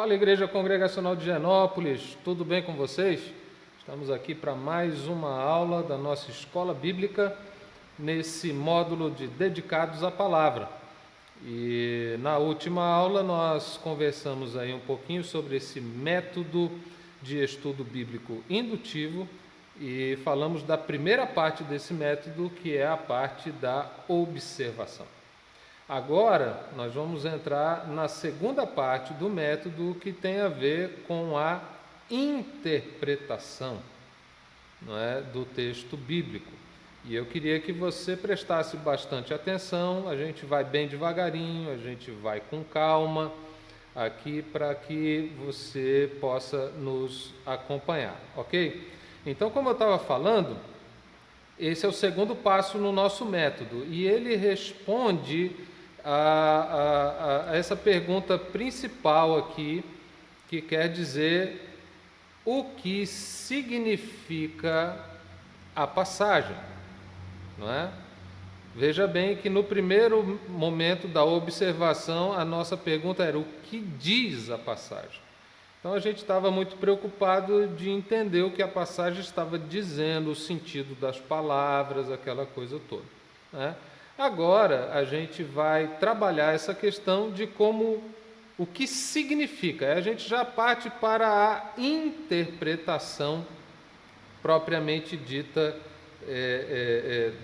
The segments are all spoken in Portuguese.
Fala, Igreja Congregacional de Genópolis, tudo bem com vocês? Estamos aqui para mais uma aula da nossa escola bíblica, nesse módulo de dedicados à palavra. E na última aula nós conversamos aí um pouquinho sobre esse método de estudo bíblico indutivo e falamos da primeira parte desse método, que é a parte da observação. Agora, nós vamos entrar na segunda parte do método, que tem a ver com a interpretação, não é, do texto bíblico. E eu queria que você prestasse bastante atenção. A gente vai bem devagarinho, a gente vai com calma aqui para que você possa nos acompanhar, ok? Então, como eu estava falando, esse é o segundo passo no nosso método e ele responde a essa pergunta principal aqui, que quer dizer o que significa a passagem, não é? Veja bem que no primeiro momento da observação, a nossa pergunta era o que diz a passagem. Então a gente estava muito preocupado de entender o que a passagem estava dizendo, o sentido das palavras, aquela coisa toda, né? Agora a gente vai trabalhar essa questão de o que significa. A gente já parte para a interpretação propriamente dita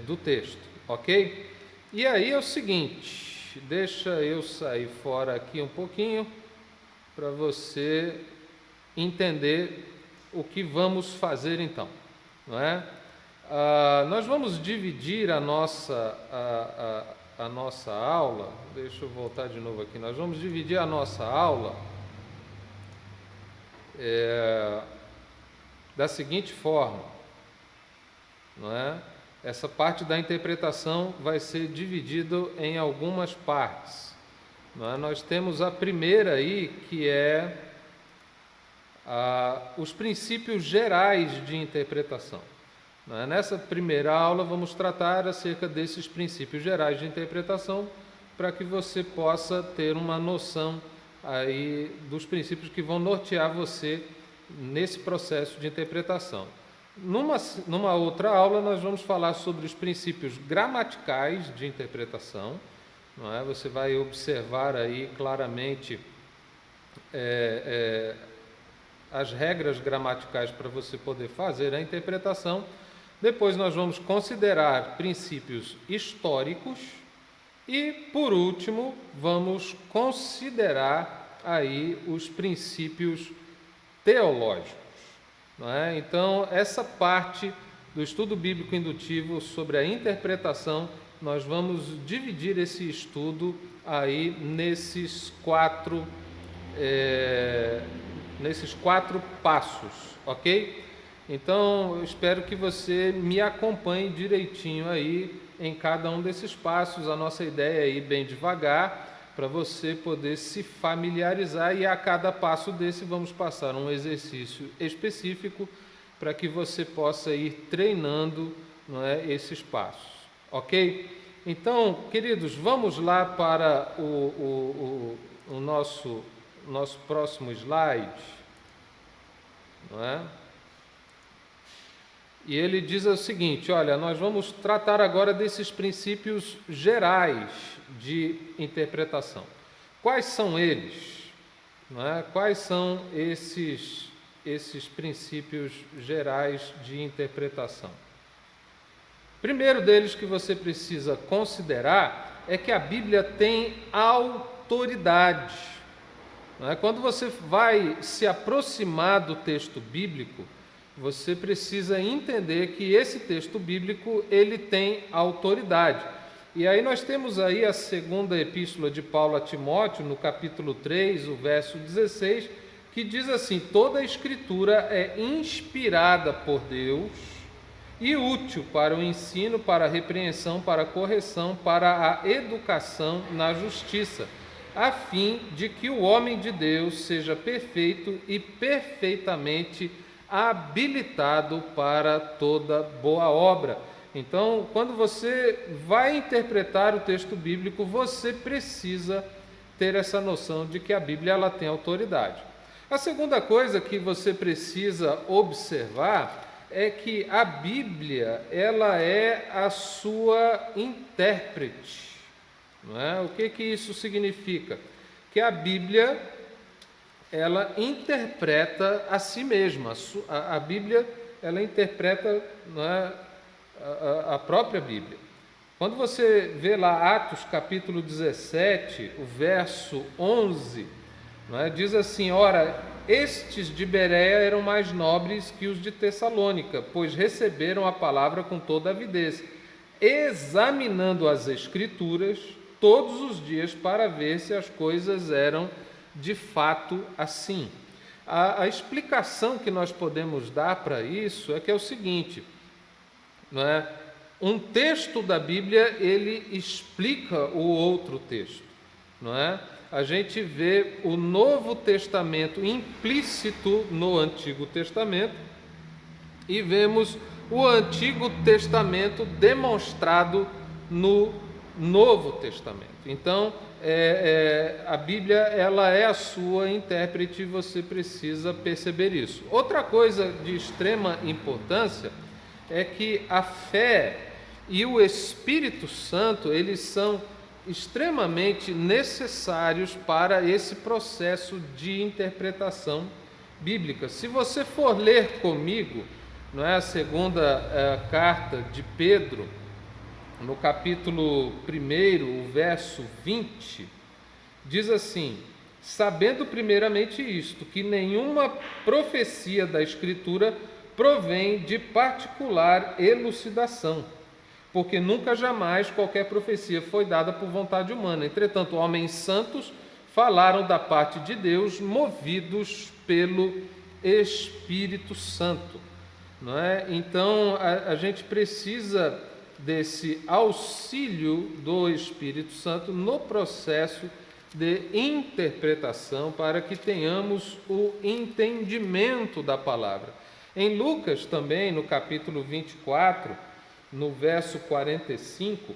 do texto, ok? E aí é o seguinte, deixa eu sair fora aqui um pouquinho para você entender o que vamos fazer então, não é? Nós vamos dividir a nossa aula, deixa eu voltar de novo aqui, nós vamos dividir a nossa aula da seguinte forma, não é? Essa parte da interpretação vai ser dividida em algumas partes, não é? Nós temos a primeira aí, que é os princípios gerais de interpretação. Nessa primeira aula vamos tratar acerca desses princípios gerais de interpretação, para que você possa ter uma noção aí dos princípios que vão nortear você nesse processo de interpretação. Numa outra aula nós vamos falar sobre os princípios gramaticais de interpretação, não é? Você vai observar aí claramente as regras gramaticais para você poder fazer a interpretação. Depois nós vamos considerar princípios históricos e, por último, vamos considerar aí os princípios teológicos, não é? Então, essa parte do estudo bíblico indutivo sobre a interpretação, nós vamos dividir esse estudo aí nesses quatro passos, ok? Então, eu espero que você me acompanhe direitinho aí em cada um desses passos. A nossa ideia é ir bem devagar, para você poder se familiarizar, e a cada passo desse vamos passar um exercício específico para que você possa ir treinando, não é, esses passos, ok? Então, queridos, vamos lá para o nosso próximo slide, não é? E ele diz o seguinte: olha, nós vamos tratar agora desses princípios gerais de interpretação. Quais são eles? Não é? Quais são esses princípios gerais de interpretação? Primeiro deles que você precisa considerar é que a Bíblia tem autoridade. Não é? Quando você vai se aproximar do texto bíblico, você precisa entender que esse texto bíblico, ele tem autoridade. E aí nós temos aí a segunda epístola de Paulo a Timóteo, no capítulo 3, o verso 16, que diz assim: toda a escritura é inspirada por Deus e útil para o ensino, para a repreensão, para a correção, para a educação na justiça, a fim de que o homem de Deus seja perfeito e perfeitamente habilitado para toda boa obra. Então, quando você vai interpretar o texto bíblico, você precisa ter essa noção de que a Bíblia ela tem autoridade. A segunda coisa que você precisa observar é que a Bíblia, ela é a sua intérprete, não é? O que isso significa? Que a Bíblia, ela interpreta a si mesma. A Bíblia, ela interpreta, não é, a própria Bíblia. Quando você vê lá Atos capítulo 17, o verso 11, não é, diz assim: ora, estes de Bereia eram mais nobres que os de Tessalônica, pois receberam a palavra com toda avidez, examinando as Escrituras todos os dias para ver se as coisas eram de fato assim. A explicação que nós podemos dar para isso é que é o seguinte, não é? Um texto da Bíblia, ele explica o outro texto, não é? A gente vê o Novo Testamento implícito no Antigo Testamento e vemos o Antigo Testamento demonstrado no Novo Testamento. Então, a Bíblia, ela é a sua intérprete e você precisa perceber isso. Outra coisa de extrema importância é que a fé e o Espírito Santo, eles são extremamente necessários para esse processo de interpretação bíblica. Se você for ler comigo, não é, a segunda carta de Pedro, no capítulo 1, o verso 20, diz assim: sabendo primeiramente isto, que nenhuma profecia da Escritura provém de particular elucidação, porque nunca jamais qualquer profecia foi dada por vontade humana. Entretanto, homens santos falaram da parte de Deus, movidos pelo Espírito Santo, não é? Então, a gente precisa desse auxílio do Espírito Santo no processo de interpretação, para que tenhamos o entendimento da palavra. Em Lucas também, no capítulo 24, no verso 45,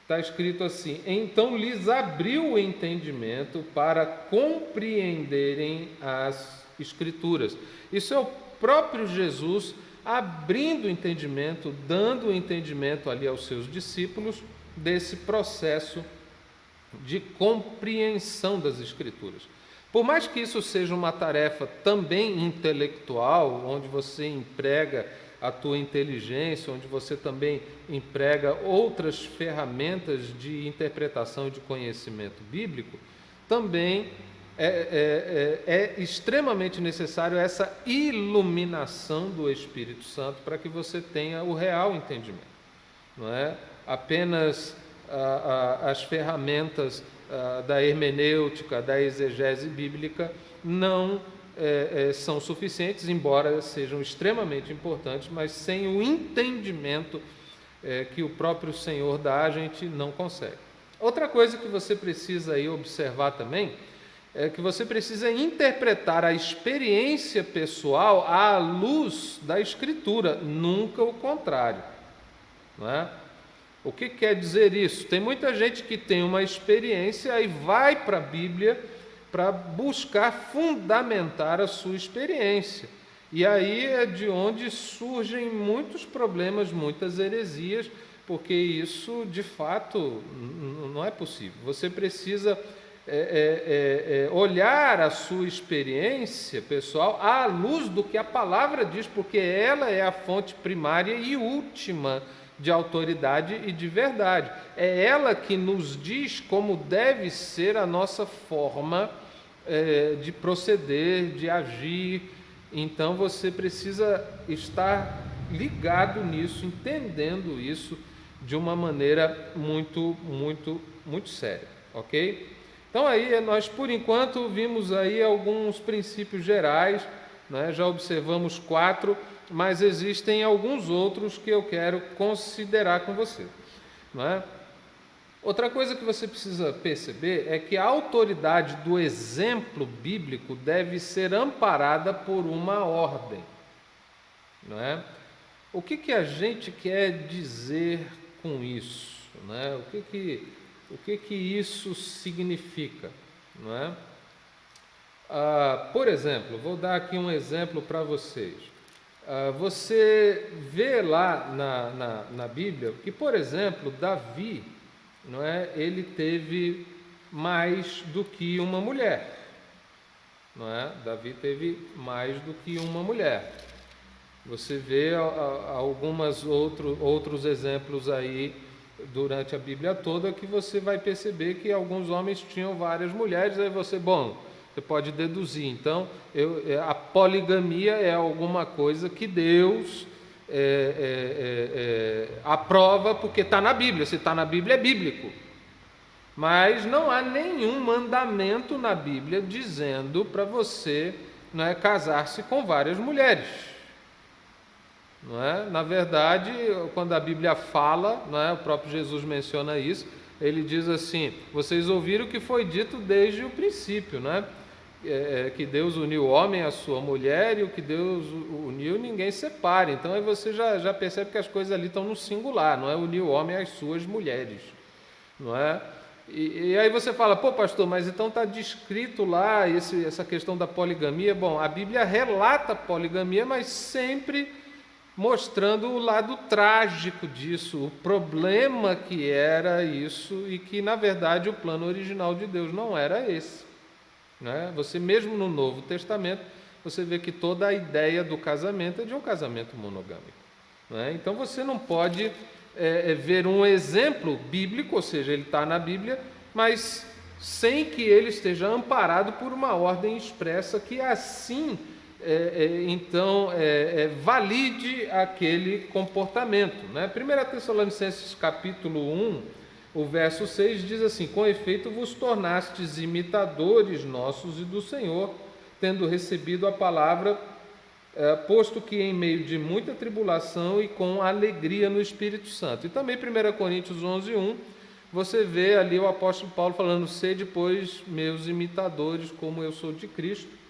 está escrito assim: então lhes abriu o entendimento para compreenderem as Escrituras. Isso é o próprio Jesus abrindo o entendimento, dando o entendimento ali aos seus discípulos desse processo de compreensão das Escrituras. Por mais que isso seja uma tarefa também intelectual, onde você emprega a tua inteligência, onde você também emprega outras ferramentas de interpretação e de conhecimento bíblico, também é extremamente necessário essa iluminação do Espírito Santo para que você tenha o real entendimento. Não é apenas as ferramentas da hermenêutica, da exegese bíblica, não são suficientes, embora sejam extremamente importantes, mas sem o entendimento que o próprio Senhor dá, a gente não consegue. Outra coisa que você precisa aí observar também é que você precisa interpretar a experiência pessoal à luz da Escritura, nunca o contrário, não é? O que quer dizer isso? Tem muita gente que tem uma experiência e vai para a Bíblia para buscar fundamentar a sua experiência. E aí é de onde surgem muitos problemas, muitas heresias, porque isso, de fato, não é possível. Você precisa olhar a sua experiência pessoal à luz do que a palavra diz, porque ela é a fonte primária e última de autoridade e de verdade. É ela que nos diz como deve ser a nossa forma de proceder, de agir. Então você precisa estar ligado nisso, entendendo isso de uma maneira muito, muito, muito séria, ok? Então aí nós, por enquanto, vimos aí alguns princípios gerais, né? Já observamos 4, mas existem alguns outros que eu quero considerar com você, não é? Outra coisa que você precisa perceber é que a autoridade do exemplo bíblico deve ser amparada por uma ordem, não é? O que a gente quer dizer com isso, não é? O que isso significa, não é? Por exemplo, vou dar aqui um exemplo para vocês. Você vê lá na Bíblia que, por exemplo, Davi, não é, ele teve mais do que uma mulher. Não é? Davi teve mais do que uma mulher. Você vê outros exemplos aí durante a Bíblia toda que você vai perceber que alguns homens tinham várias mulheres. Aí você pode deduzir. Então, a poligamia é alguma coisa que Deus aprova porque está na Bíblia. Se está na Bíblia, é bíblico. Mas não há nenhum mandamento na Bíblia dizendo para você, não é, casar-se com várias mulheres. Não é? Na verdade, quando a Bíblia fala, não é, o próprio Jesus menciona isso, ele diz assim: vocês ouviram o que foi dito desde o princípio, né? Que Deus uniu o homem à sua mulher, e o que Deus uniu ninguém separa. Então aí você já percebe que as coisas ali estão no singular, não é unir o homem às suas mulheres, não é? E aí você fala: pô, pastor, mas então está descrito lá essa questão da poligamia. Bom, a Bíblia relata a poligamia, mas sempre mostrando o lado trágico disso, o problema que era isso, e que na verdade o plano original de Deus não era esse, né? Você mesmo no Novo Testamento, você vê que toda a ideia do casamento é de um casamento monogâmico, né? Então você não pode ver um exemplo bíblico, ou seja, ele está na Bíblia, mas sem que ele esteja amparado por uma ordem expressa que assim valide aquele comportamento, né? 1 Tessalonicenses capítulo 1, o verso 6 diz assim: com efeito vos tornastes imitadores nossos e do Senhor, tendo recebido a palavra, posto que em meio de muita tribulação e com alegria no Espírito Santo. E também 1 Coríntios 11, 1, você vê ali o apóstolo Paulo falando: sede, pois, meus imitadores, como eu sou de Cristo.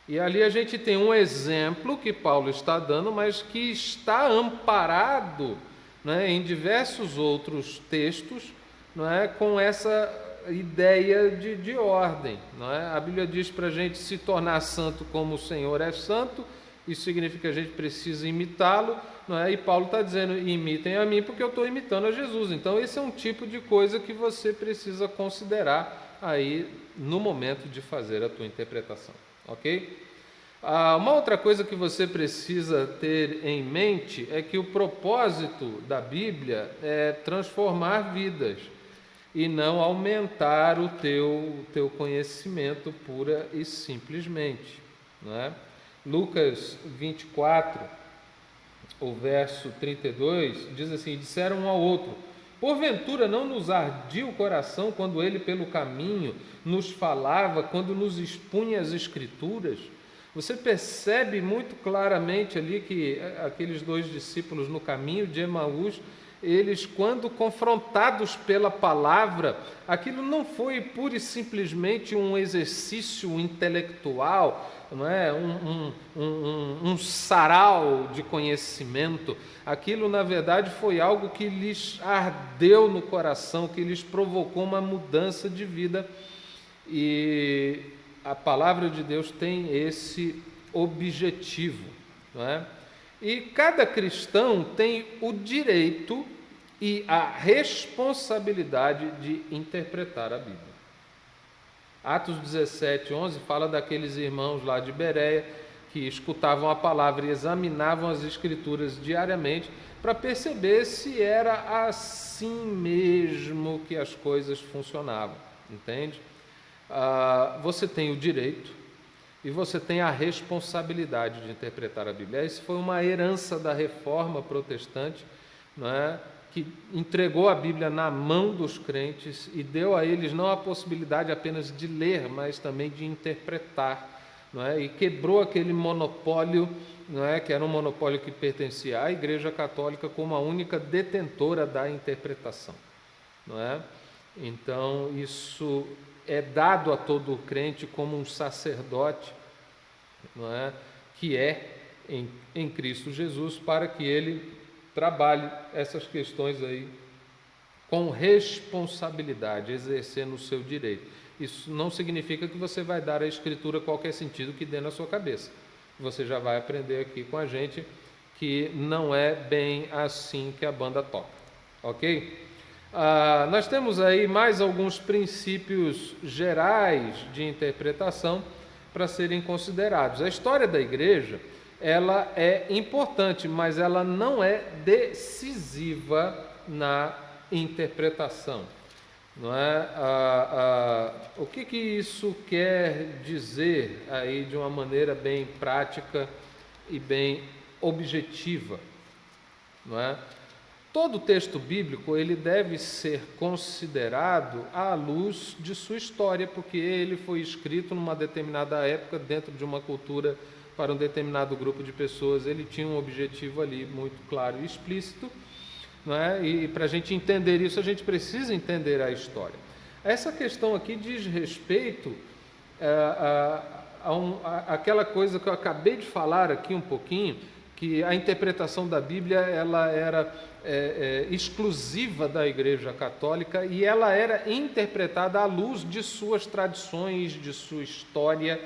E ali a gente tem um exemplo que Paulo está dando, mas que está amparado, né, em diversos outros textos, não é, com essa ideia de ordem, não é? A Bíblia diz para a gente se tornar santo como o Senhor é santo. Isso significa que a gente precisa imitá-lo, não é? E Paulo está dizendo: imitem a mim porque eu estou imitando a Jesus. Então esse é um tipo de coisa que você precisa considerar aí no momento de fazer a tua interpretação, ok? Uma outra coisa que você precisa ter em mente é que o propósito da Bíblia é transformar vidas e não aumentar o teu conhecimento pura e simplesmente, não é? Lucas 24, o verso 32, diz assim: disseram um ao outro: porventura não nos ardia o coração quando ele pelo caminho nos falava, quando nos expunha as Escrituras? Você percebe muito claramente ali que aqueles dois discípulos no caminho de Emaús, eles, quando confrontados pela palavra, aquilo não foi pura e simplesmente um exercício intelectual, não é? um sarau de conhecimento. Aquilo, na verdade, foi algo que lhes ardeu no coração, que lhes provocou uma mudança de vida. E a palavra de Deus tem esse objetivo, não é? E cada cristão tem o direito e a responsabilidade de interpretar a Bíblia. Atos 17, 11 fala daqueles irmãos lá de Bereia que escutavam a palavra e examinavam as Escrituras diariamente para perceber se era assim mesmo que as coisas funcionavam, entende? Você tem o direito e você tem a responsabilidade de interpretar a Bíblia. Isso foi uma herança da Reforma Protestante, não é? Que entregou a Bíblia na mão dos crentes e deu a eles não a possibilidade apenas de ler, mas também de interpretar, não é? E quebrou aquele monopólio, não é? Que era um monopólio que pertencia à Igreja Católica como a única detentora da interpretação, não é? Então isso é dado a todo crente como um sacerdote, não é? Que é em Cristo Jesus, para que ele trabalhe essas questões aí com responsabilidade, exercendo o seu direito. Isso não significa que você vai dar à Escritura qualquer sentido que dê na sua cabeça. Você já vai aprender aqui com a gente que não é bem assim que a banda toca, ok? Nós temos aí mais alguns princípios gerais de interpretação para serem considerados. A história da igreja, ela é importante, mas ela não é decisiva na interpretação. Não é? O que isso quer dizer aí de uma maneira bem prática e bem objetiva? Não é? Todo texto bíblico ele deve ser considerado à luz de sua história, porque ele foi escrito numa determinada época, dentro de uma cultura, para um determinado grupo de pessoas. Ele tinha um objetivo ali muito claro e explícito, não é? E para a gente entender isso, a gente precisa entender a história. Essa questão aqui diz respeito àquela coisa que eu acabei de falar aqui um pouquinho, que a interpretação da Bíblia ela era exclusiva da Igreja Católica e ela era interpretada à luz de suas tradições, de sua história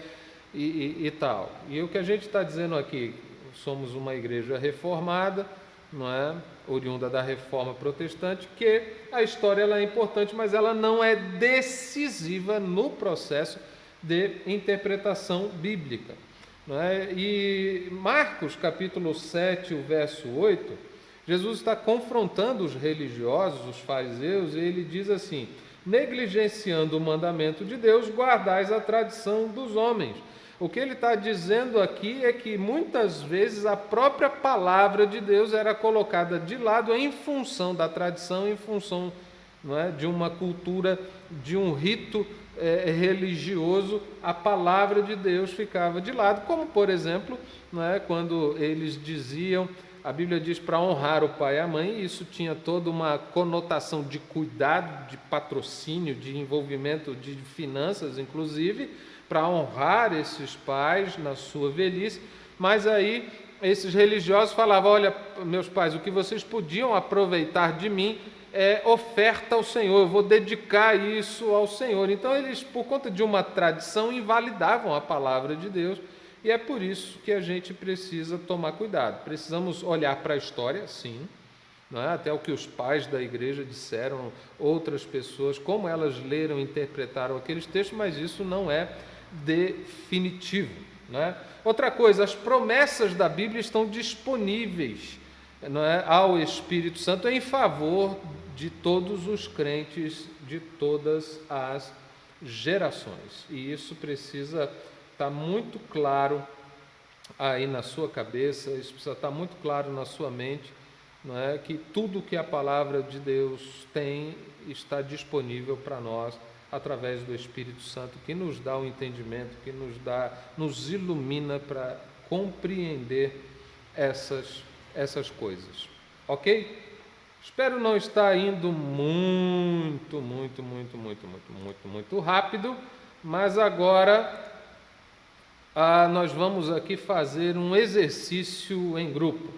e tal. E o que a gente está dizendo aqui, somos uma igreja reformada, não é? Oriunda da Reforma Protestante, que a história ela é importante, mas ela não é decisiva no processo de interpretação bíblica. Não é? E Marcos, capítulo 7, o verso 8, Jesus está confrontando os religiosos, os fariseus, e ele diz assim: negligenciando o mandamento de Deus, guardais a tradição dos homens. O que ele está dizendo aqui é que muitas vezes a própria palavra de Deus era colocada de lado em função da tradição, em função, não é, de uma cultura, de um rito religioso. A palavra de Deus ficava de lado, como por exemplo, não é, quando eles diziam, a Bíblia diz para honrar o pai e a mãe, e isso tinha toda uma conotação de cuidado, de patrocínio, de envolvimento de finanças, inclusive, para honrar esses pais na sua velhice. Mas aí esses religiosos falavam: olha, meus pais, o que vocês podiam aproveitar de mim é oferta ao Senhor, eu vou dedicar isso ao Senhor. Então eles, por conta de uma tradição, invalidavam a palavra de Deus, e é por isso que a gente precisa tomar cuidado. Precisamos olhar para a história, sim, não é? Até o que os pais da igreja disseram, outras pessoas, como elas leram e interpretaram aqueles textos, mas isso não é definitivo, não é? Outra coisa, as promessas da Bíblia estão disponíveis, não é, ao Espírito Santo em favor de todos os crentes de todas as gerações, e isso precisa estar muito claro aí na sua cabeça, isso precisa estar muito claro na sua mente, não é, que tudo que a palavra de Deus tem está disponível para nós através do Espírito Santo, que nos dá o entendimento, que nos ilumina para compreender essas coisas. Ok? Espero não estar indo muito rápido, mas agora nós vamos aqui fazer um exercício em grupo.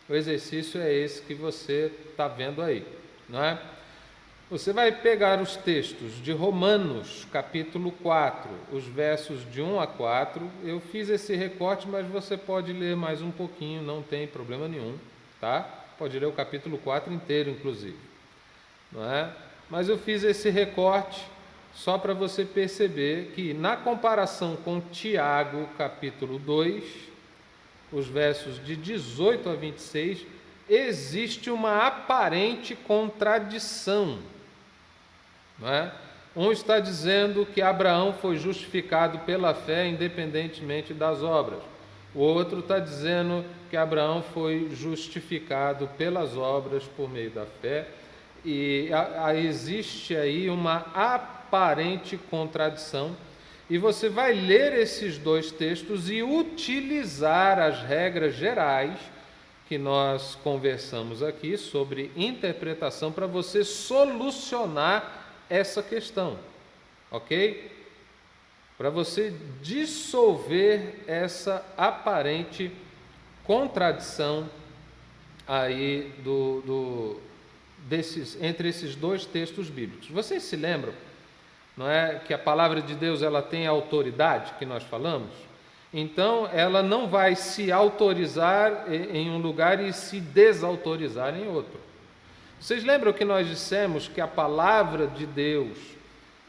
O exercício é esse que você está vendo aí, não é? Você vai pegar os textos de Romanos, capítulo 4, os versos de 1 a 4. Eu fiz esse recorte, mas você pode ler mais um pouquinho, não tem problema nenhum, tá? Pode ler o capítulo 4 inteiro, inclusive, não é? Mas eu fiz esse recorte só para você perceber que, na comparação com Tiago, capítulo 2, os versos de 18 a 26, existe uma aparente contradição, não é? Um está dizendo que Abraão foi justificado pela fé independentemente das obras. O outro está dizendo que Abraão foi justificado pelas obras por meio da fé. E existe aí uma aparente contradição. E você vai ler esses dois textos e utilizar as regras gerais que nós conversamos aqui sobre interpretação para você solucionar essa questão, ok? Para você dissolver essa aparente contradição aí entre esses dois textos bíblicos. Vocês se lembram não é? Que a palavra de Deus ela tem autoridade, que nós falamos. Então, ela não vai se autorizar em um lugar e se desautorizar em outro. Vocês lembram que nós dissemos que a palavra de Deus,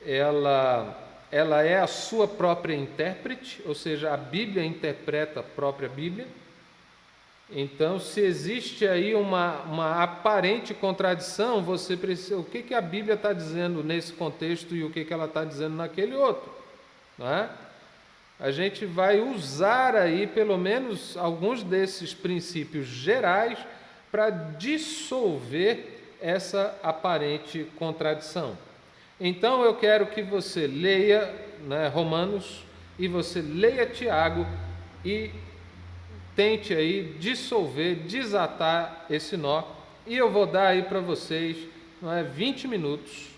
ela é a sua própria intérprete, ou seja, a Bíblia interpreta a própria Bíblia. Então, se existe aí uma aparente contradição, você precisa, o que a Bíblia está dizendo nesse contexto e o que ela está dizendo naquele outro, não é? A gente vai usar aí pelo menos alguns desses princípios gerais para dissolver essa aparente contradição. Então eu quero que você leia, né, Romanos, e você leia Tiago e tente aí dissolver, desatar esse nó, e eu vou dar aí para vocês, não é, 20 minutos,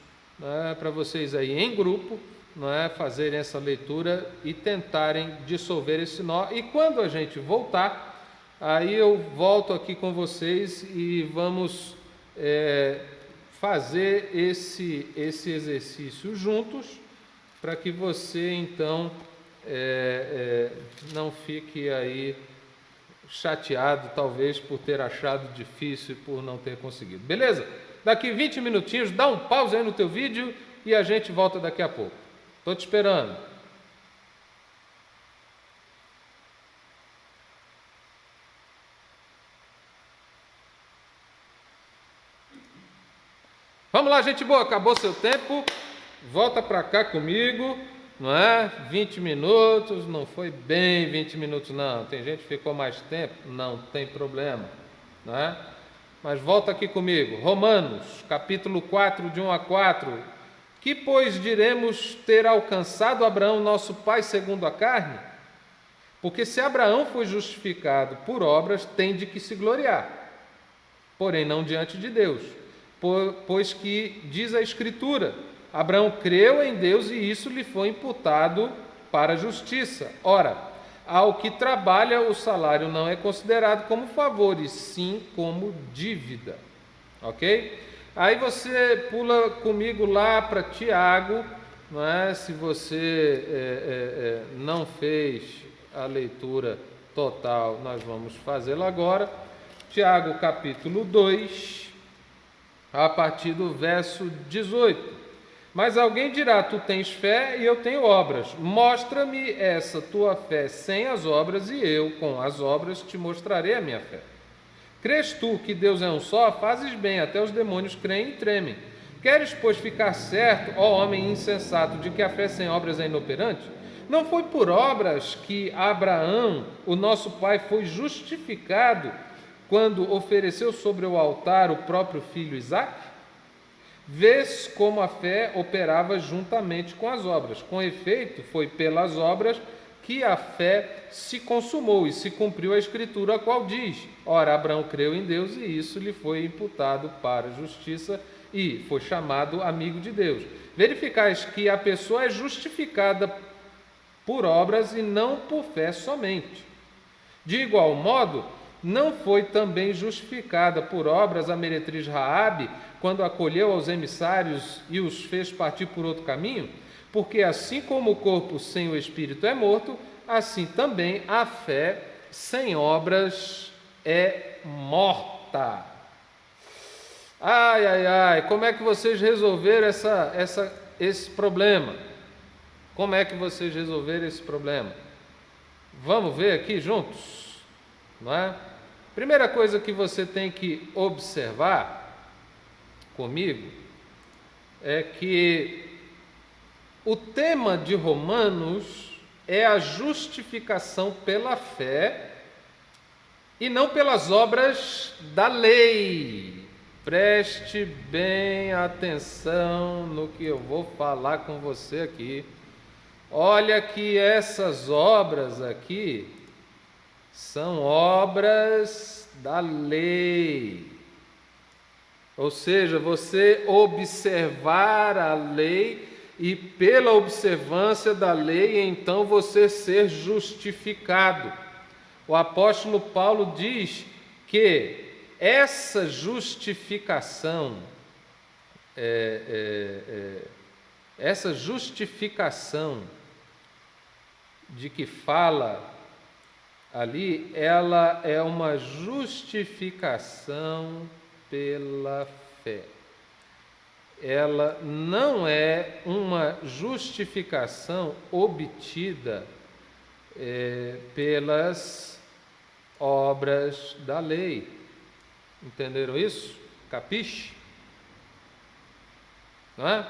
para vocês aí em grupo, não é, fazerem essa leitura e tentarem dissolver esse nó. E quando a gente voltar, aí eu volto aqui com vocês e vamos fazer esse exercício juntos, para que você então não fique aí chateado, talvez, por ter achado difícil e por não ter conseguido. Beleza? Daqui 20 minutinhos, dá um pause aí no teu vídeo e a gente volta daqui a pouco. Estou te esperando. Vamos lá, gente boa, acabou seu tempo. Volta para cá comigo, não é? 20 minutos, não foi bem 20 minutos não. Tem gente que ficou mais tempo, não tem problema, não é? Mas volta aqui comigo. Romanos, capítulo 4, de 1 a 4. Que, pois, diremos ter alcançado Abraão, nosso pai, segundo a carne? Porque se Abraão foi justificado por obras, tem de que se gloriar, porém não diante de Deus, pois que diz a Escritura: Abraão creu em Deus e isso lhe foi imputado para a justiça. Ora, ao que trabalha, o salário não é considerado como favor, e sim como dívida. Ok? Aí você pula comigo lá para Tiago, não é? Se você não fez a leitura total, nós vamos fazê-la agora. Tiago capítulo 2, a partir do verso 18. Mas alguém dirá: tu tens fé e eu tenho obras. Mostra-me essa tua fé sem as obras, e eu, com as obras, te mostrarei a minha fé. Crês tu que Deus é um só? Fazes bem, até os demônios creem e tremem. Queres, pois, ficar certo, ó homem insensato, de que a fé sem obras é inoperante? Não foi por obras que Abraão, o nosso pai, foi justificado quando ofereceu sobre o altar o próprio filho Isaque? Vês como a fé operava juntamente com as obras. Com efeito, foi pelas obras que a fé se consumou e se cumpriu a Escritura, a qual diz: ora, Abraão creu em Deus e isso lhe foi imputado para a justiça e foi chamado amigo de Deus. Verificais que a pessoa é justificada por obras e não por fé somente. De igual modo, não foi também justificada por obras a meretriz Raabe, quando acolheu aos emissários e os fez partir por outro caminho? Porque assim como o corpo sem o espírito é morto, assim também a fé sem obras é morta. Ai, ai, ai, como é que vocês resolveram esse problema? Como é que vocês resolveram esse problema? Vamos ver aqui juntos, não é? Primeira coisa que você tem que observar comigo é que o tema de Romanos é a justificação pela fé e não pelas obras da lei. Preste bem atenção no que eu vou falar com você aqui. Olha que essas obras aqui são obras da lei. Ou seja, você observar a lei e pela observância da lei, então você ser justificado. O apóstolo Paulo diz que essa justificação essa justificação de que fala ali, ela é uma justificação pela fé. Ela não é uma justificação obtida pelas obras da lei. Entenderam isso? Capiche? Não é?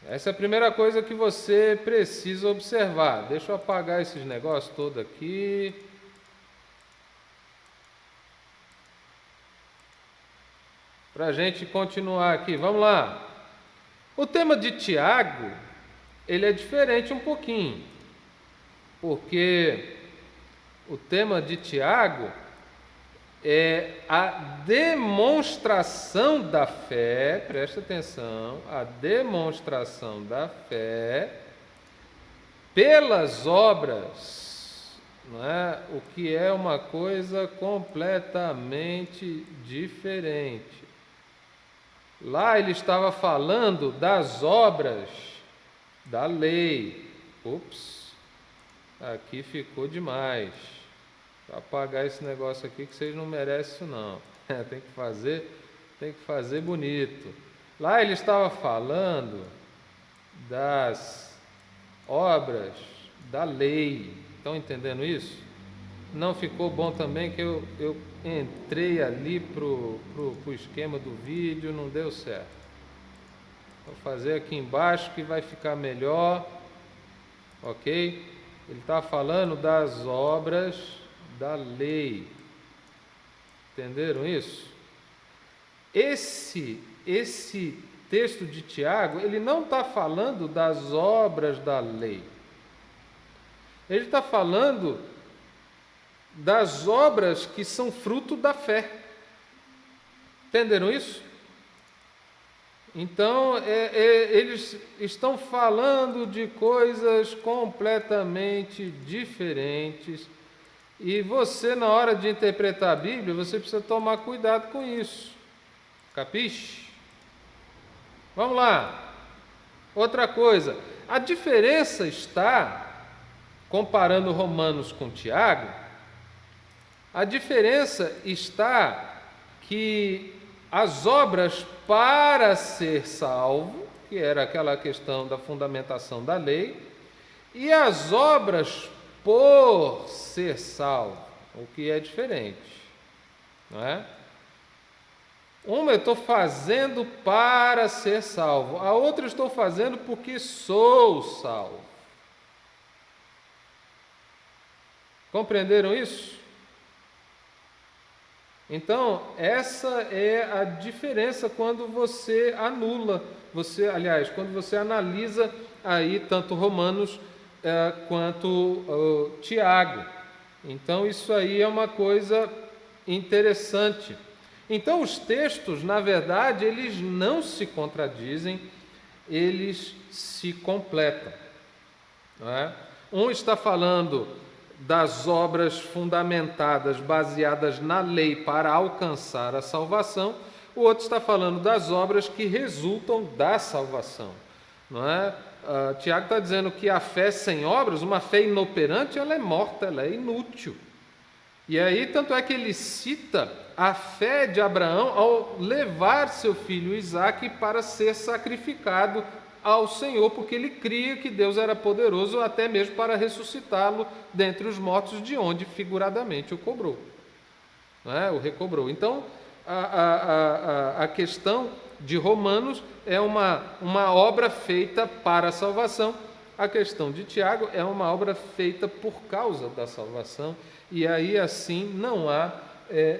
Essa é a primeira coisa que você precisa observar. Deixa eu apagar esses negócios todos aqui. Para a gente continuar aqui, vamos lá. O tema de Tiago, ele é diferente um pouquinho, porque o tema de Tiago é a demonstração da fé, presta atenção, a demonstração da fé pelas obras, não é? O que é uma coisa completamente diferente. Lá ele estava falando das obras da lei. Ups, aqui ficou demais. Vou apagar esse negócio aqui que vocês não merecem isso não. Tem que fazer bonito. Lá ele estava falando das obras da lei. Estão entendendo isso? Não ficou bom também que eu entrei ali pro esquema do vídeo, não deu certo. Vou fazer aqui embaixo que vai ficar melhor, ok? Ele está falando das obras da lei. Entenderam isso? Esse texto de Tiago, ele não está falando das obras da lei. Ele está falando das obras que são fruto da fé. Entenderam isso? Então, eles estão falando de coisas completamente diferentes. E você, na hora de interpretar a Bíblia, você precisa tomar cuidado com isso. Capiche? Vamos lá. Outra coisa. A diferença está, comparando Romanos com Tiago, a diferença está que as obras para ser salvo, que era aquela questão da fundamentação da lei, e as obras por ser salvo, o que é diferente, não é? Uma eu estou fazendo para ser salvo, a outra eu estou fazendo porque sou salvo. Compreenderam isso? Então, essa é a diferença quando você anula, quando você analisa aí tanto Romanos quanto Tiago. Então, isso aí é uma coisa interessante. Então, os textos, na verdade, eles não se contradizem, eles se completam. Não é? Um está falando das obras fundamentadas, baseadas na lei para alcançar a salvação, o outro está falando das obras que resultam da salvação. Não é? Tiago está dizendo que a fé sem obras, uma fé inoperante, ela é morta, ela é inútil. E aí, tanto é que ele cita a fé de Abraão ao levar seu filho Isaque para ser sacrificado ao Senhor, porque ele cria que Deus era poderoso até mesmo para ressuscitá-lo dentre os mortos, de onde figuradamente o cobrou, não é? O recobrou. Então, a questão de Romanos é uma obra feita para a salvação, a questão de Tiago é uma obra feita por causa da salvação, e aí assim não há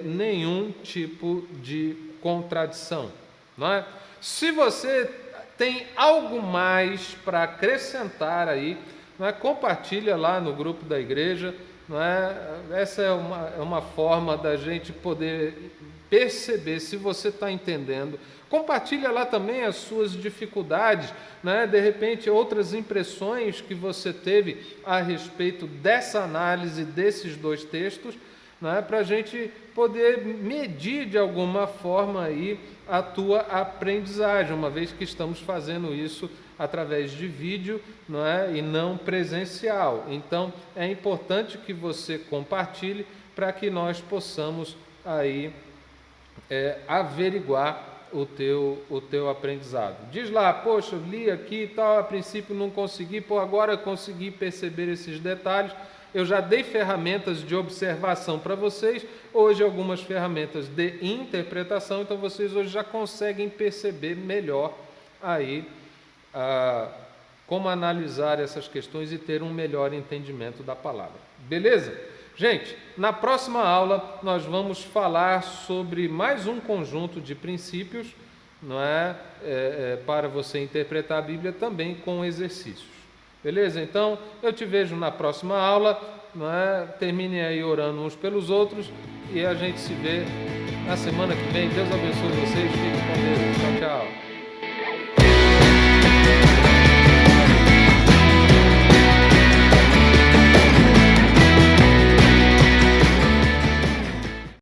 nenhum tipo de contradição, não é? Se você tem algo mais para acrescentar aí, não é? Compartilha lá no grupo da igreja, não é? Essa é uma forma da gente poder perceber se você está entendendo. Compartilha lá também as suas dificuldades, né? De repente outras impressões que você teve a respeito dessa análise desses dois textos, não é? Para a gente poder medir de alguma forma aí a tua aprendizagem, uma vez que estamos fazendo isso através de vídeo, não é? E não presencial. Então é importante que você compartilhe para que nós possamos aí averiguar o teu aprendizado. Diz lá, poxa, eu li aqui e tal, a princípio não consegui, agora consegui perceber esses detalhes. Eu já dei ferramentas de observação para vocês, hoje algumas ferramentas de interpretação, então vocês hoje já conseguem perceber melhor aí como analisar essas questões e ter um melhor entendimento da palavra. Beleza? Gente, na próxima aula nós vamos falar sobre mais um conjunto de princípios, não é? Para você interpretar a Bíblia também com exercícios. Beleza? Então, eu te vejo na próxima aula, não é? Terminem aí orando uns pelos outros e a gente se vê na semana que vem. Deus abençoe vocês, fiquem com Deus. Tchau.